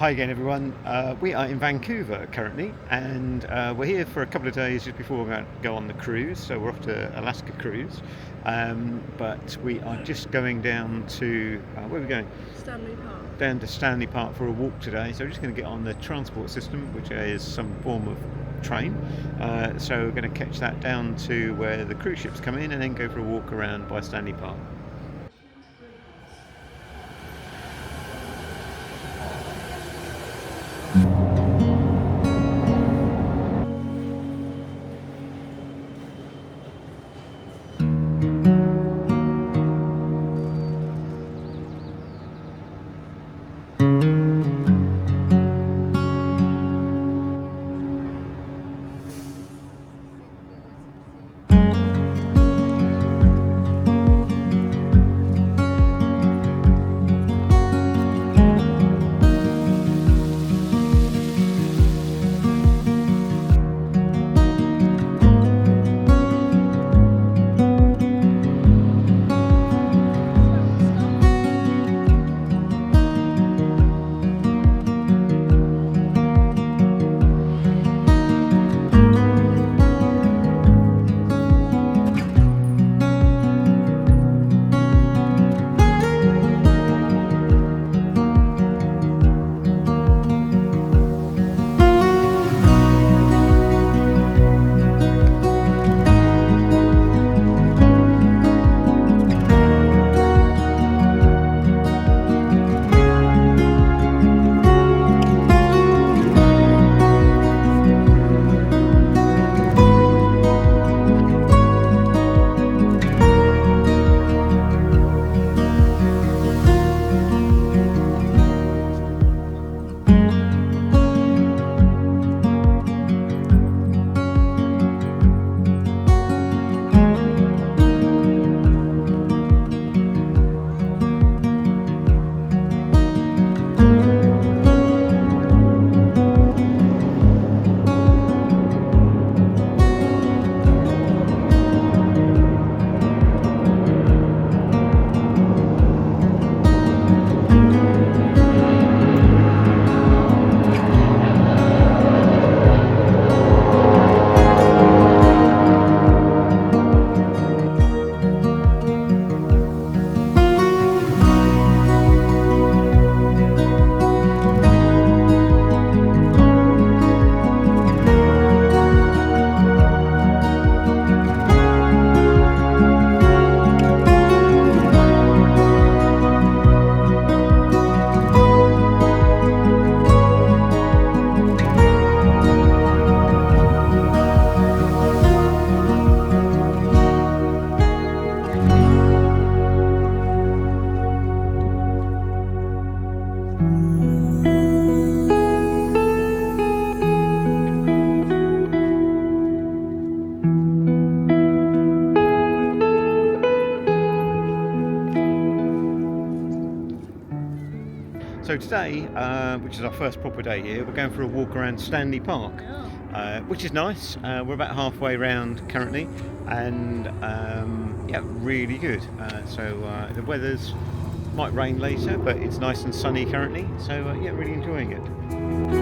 Hi again, everyone. We are in Vancouver currently, and we're here for a couple of days just before we go on the cruise. So we're off to Alaska cruise, but we are just going down to where are we going? Stanley Park. Down to Stanley Park for a walk today. So we're just going to get on the transport system, which is some form of train. So we're going to catch that down to where the cruise ships come in, and then go for a walk around by Stanley Park. So today, which is our first proper day here, we're going for a walk around Stanley Park, which is nice. We're about halfway around currently, and yeah, really good. So the weather's might rain later, but it's nice and sunny currently. So yeah, really enjoying it.